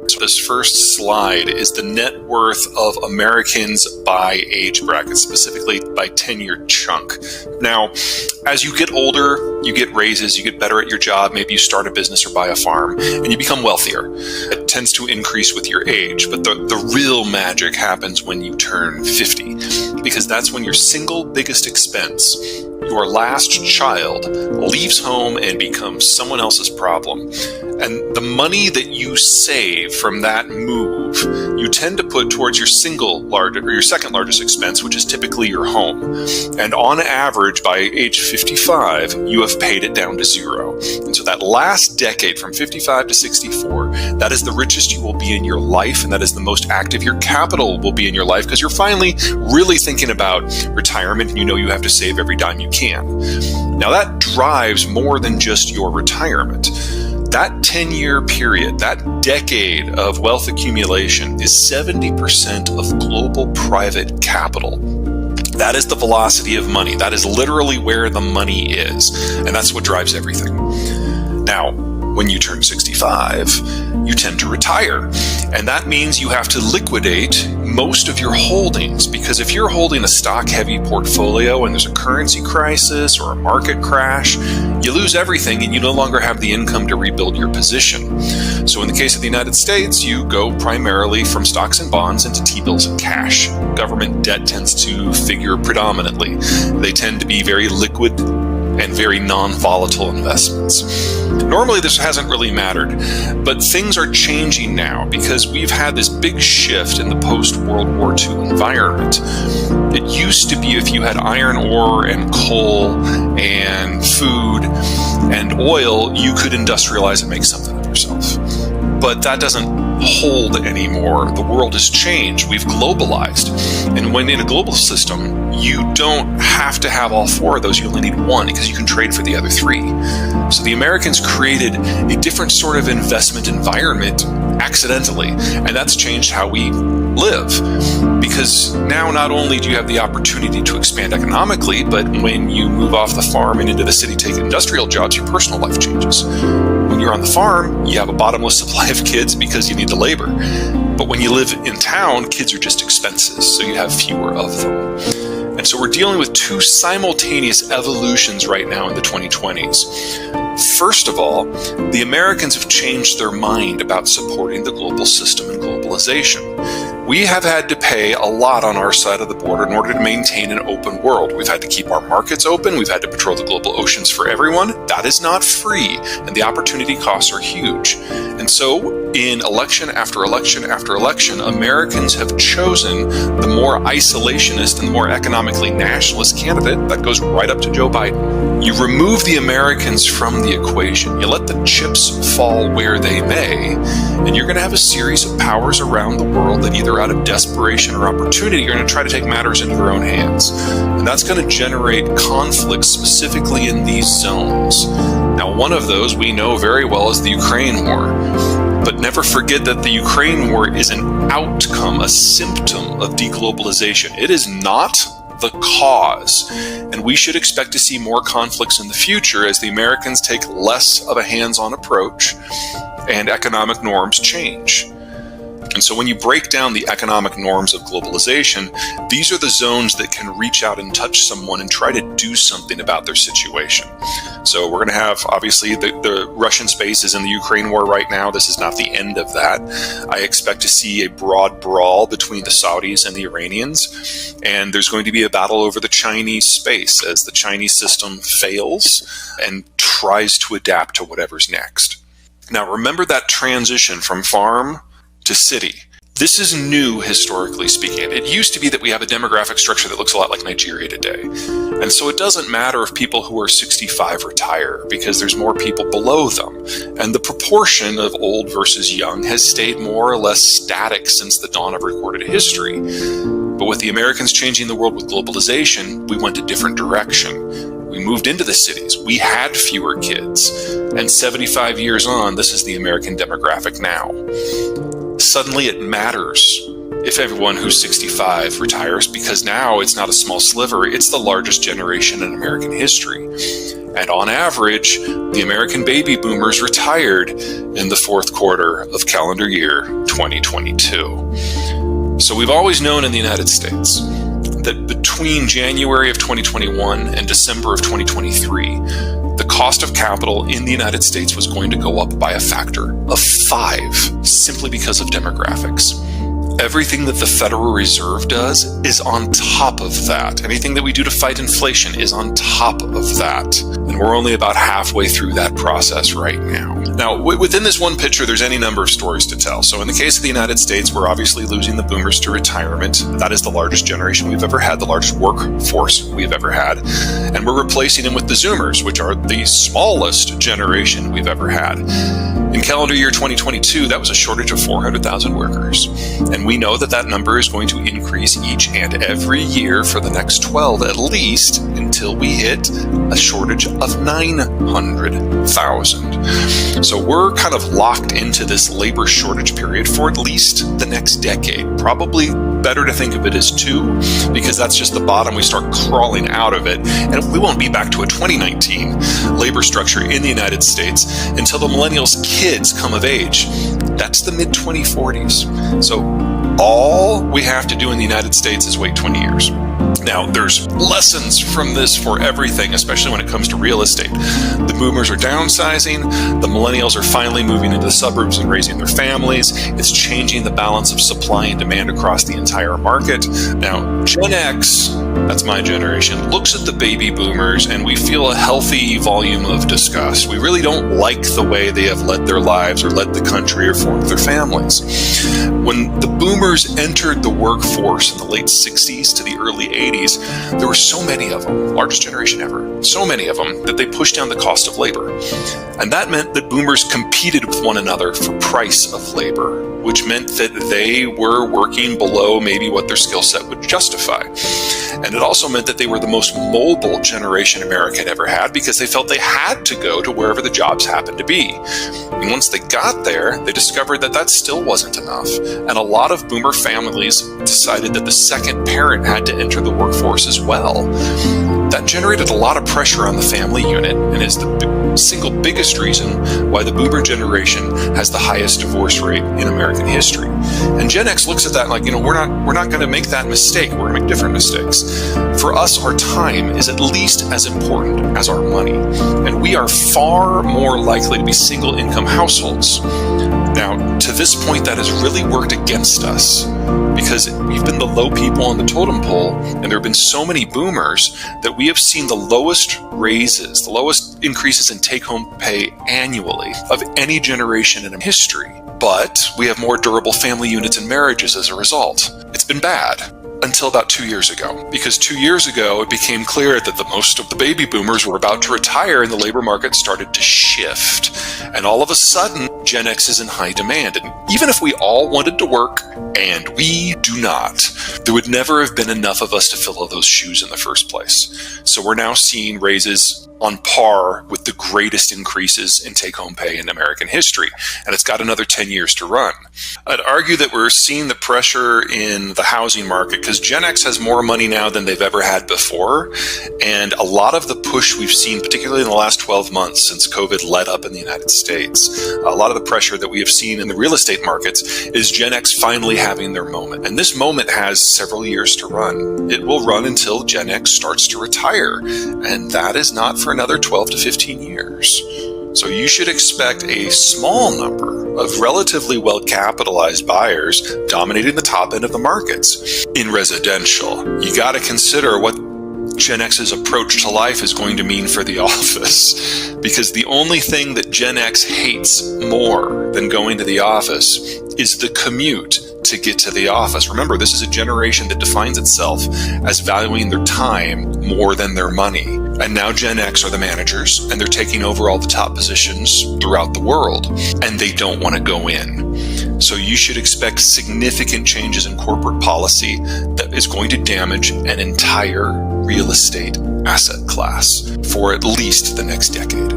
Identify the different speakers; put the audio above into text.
Speaker 1: So this first slide is the net worth of Americans by age bracket, specifically by 10-year chunk. Now, as you get older, you get raises, you get better at your job, maybe you start a business or buy a farm, and you become wealthier. It tends to increase with your age, but the real magic happens when you turn 50, because that's when your single biggest expense, your last child, leaves home and becomes someone else's problem. And the money that you save from that move, you tend to put towards your second largest expense, which is typically your home. And on average, by age 55, you have paid it down to zero. And so that last decade from 55 to 64, that is the richest you will be in your life, and that is the most active your capital will be in your life, because you're finally really thinking about retirement, and you know you have to save every dime you can. Now that drives more than just your retirement. That 10-year period, that decade of wealth accumulation is 70% of global private capital. That is the velocity of money. That is literally where the money is. And that's what drives everything. Now, when you turn 65, you tend to retire. And that means you have to liquidate most of your holdings, because if you're holding a stock-heavy portfolio and there's a currency crisis or a market crash, you lose everything and you no longer have the income to rebuild your position. So in the case of the United States, you go primarily from stocks and bonds into T-bills and cash. Government debt tends to figure predominantly. They tend to be very liquid and very non-volatile investments. Normally this hasn't really mattered, but things are changing now because we've had this big shift in the post-World War II environment. It used to be if you had iron ore and coal and food and oil, you could industrialize and make something of yourself. But that doesn't hold anymore. The world has changed. We've globalized. And when in a global system, you don't have to have all four of those. You only need one, because you can trade for the other three. So the Americans created a different sort of investment environment accidentally, and that's changed how we live. Because now not only do you have the opportunity to expand economically, but when you move off the farm and into the city, take industrial jobs, your personal life changes. When you're on the farm, you have a bottomless supply of kids because you need the labor. But when you live in town, kids are just expenses, so you have fewer of them. And so we're dealing with two simultaneous evolutions right now in the 2020s. First of all, the Americans have changed their mind about supporting the global system and globalization. We have had to pay a lot on our side of the border in order to maintain an open world. We've had to keep our markets open. We've had to patrol the global oceans for everyone. That is not free, and the opportunity costs are huge. And so in election after election after election, Americans have chosen the more isolationist and the more economically nationalist candidate. That goes right up to Joe Biden. You remove the Americans from the equation. You let the chips fall where they may, and you're going to have a series of powers around the world that either out of desperation or opportunity are going to try to take matters into their own hands. And that's going to generate conflict specifically in these zones. Now, one of those we know very well is the Ukraine war. But never forget that the Ukraine war is an outcome, a symptom of deglobalization. It is not the cause. And we should expect to see more conflicts in the future as the Americans take less of a hands-on approach and economic norms change. And so when you break down the economic norms of globalization, these are the zones that can reach out and touch someone and try to do something about their situation. So we're going to have, obviously, the Russian space is in the Ukraine war right now. This is not the end of that. I expect to see a broad brawl between the Saudis and the Iranians. And there's going to be a battle over the Chinese space as the Chinese system fails and tries to adapt to whatever's next. Now, remember that transition from farm to city. This is new, historically speaking. It used to be that we have a demographic structure that looks a lot like Nigeria today. And so it doesn't matter if people who are 65 retire, because there's more people below them. And the proportion of old versus young has stayed more or less static since the dawn of recorded history. But with the Americans changing the world with globalization, we went a different direction. We moved into the cities. We had fewer kids. And 75 years on, this is the American demographic now. Suddenly it matters if everyone who's 65 retires, because now it's not a small sliver, it's the largest generation in American history. And on average, the American baby boomers retired in the fourth quarter of calendar year 2022. So we've always known in the United States that between January of 2021 and December of 2023, the cost of capital in the United States was going to go up by a factor of 5 simply because of demographics. Everything that the Federal Reserve does is on top of that. Anything that we do to fight inflation is on top of that. And we're only about halfway through that process right now. Now, within this one picture, there's any number of stories to tell. So in the case of the United States, we're obviously losing the boomers to retirement. That is the largest generation we've ever had, the largest workforce we've ever had. And we're replacing them with the Zoomers, which are the smallest generation we've ever had. In calendar year 2022, that was a shortage of 400,000 workers. And we know that that number is going to increase each and every year for the next 12 at least until we hit a shortage of 900,000. So we're kind of locked into this labor shortage period for at least the next decade. Probably better to think of it as 2, because that's just the bottom. We start crawling out of it. And we won't be back to a 2019 labor structure in the United States until the millennials' kids come of age. That's the mid-2040s. So all we have to do in the United States is wait 20 years. Now, there's lessons from this for everything, especially when it comes to real estate. The boomers are downsizing. The millennials are finally moving into the suburbs and raising their families. It's changing the balance of supply and demand across the entire market. Now, Gen X, that's my generation, looks at the baby boomers and we feel a healthy volume of disgust. We really don't like the way they have led their lives or led the country or formed their families. When the boomers entered the workforce in the late 60s to the early 80s, there were so many of them, largest generation ever, so many of them that they pushed down the cost of labor. And that meant that boomers competed with one another for price of labor, which meant that they were working below maybe what their skill set would justify. And it also meant that they were the most mobile generation America had ever had because they felt they had to go to wherever the jobs happened to be. And once they got there, they discovered that that still wasn't enough. And a lot of boomer families decided that the second parent had to enter the workforce as well. That generated a lot of pressure on the family unit and is the single biggest reason why the boomer generation has the highest divorce rate in American history. And Gen X looks at that like, we're not going to make that mistake. We're going to make different mistakes. For us, our time is at least as important as our money. And we are far more likely to be single income households. Now, to this point, that has really worked against us because we've been the low people on the totem pole, and there have been so many boomers that we have seen the lowest raises, the lowest increases in take-home pay annually of any generation in history. But we have more durable family units and marriages as a result. It's been bad until about 2 years ago, because 2 years ago it became clear that the most of the baby boomers were about to retire and the labor market started to shift. And all of a sudden, Gen X is in high demand. And even if we all wanted to work, and we do not, there would never have been enough of us to fill those shoes in the first place. So we're now seeing raises on par with the greatest increases in take-home pay in American history. And it's got another 10 years to run. I'd argue that we're seeing the pressure in the housing market because Gen X has more money now than they've ever had before. And a lot of the push we've seen, particularly in the last 12 months since COVID let up in the United States, a lot of the pressure that we have seen in the real estate markets is Gen X finally having their moment. And this moment has several years to run. It will run until Gen X starts to retire. And that is not for another 12 to 15 years. So you should expect a small number of relatively well-capitalized buyers dominating the top end of the markets. In residential, you got to consider what Gen X's approach to life is going to mean for the office, because the only thing that Gen X hates more than going to the office is the commute to get to the office. Remember, this is a generation that defines itself as valuing their time more than their money. And now Gen X are the managers, and they're taking over all the top positions throughout the world, and they don't want to go in. So you should expect significant changes in corporate policy that is going to damage an entire real estate asset class for at least the next decade.